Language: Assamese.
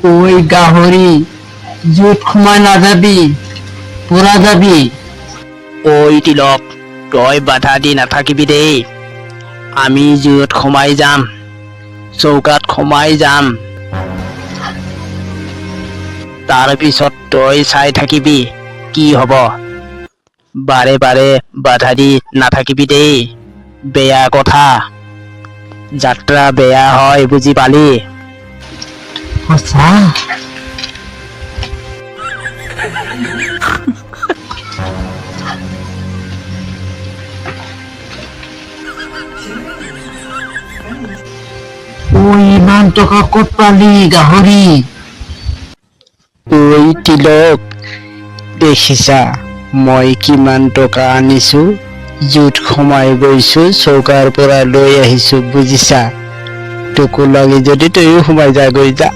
ওই গাহরি জুট ক্ষমা না যাবি পুরা যাবি। ঐ তিলক, তই বাধা দি নাথাকিবি দেই। আমি জুইত সোমাই যাম, চৌকাত সোমাই যাম। তাৰ পিছত তই চাই থাকিবি কি হব। বাৰে বাৰে বাধা দি নাথাকিবি দেই, বেয়া কথা। যাত্ৰা বেয়া হয় বুজি পালি। সঁচা? ওই ইমান টকা ক'ত পালি গাহৰি? ঐ তিলক, দেখিছা মই কিমান টকা আনিছো? জুইত সোমাই গৈছো, চৌকাৰ পৰা লৈ আহিছো বুজিছা। তোকো লাগে যদি তইও সোমাই যা, গৈ যা।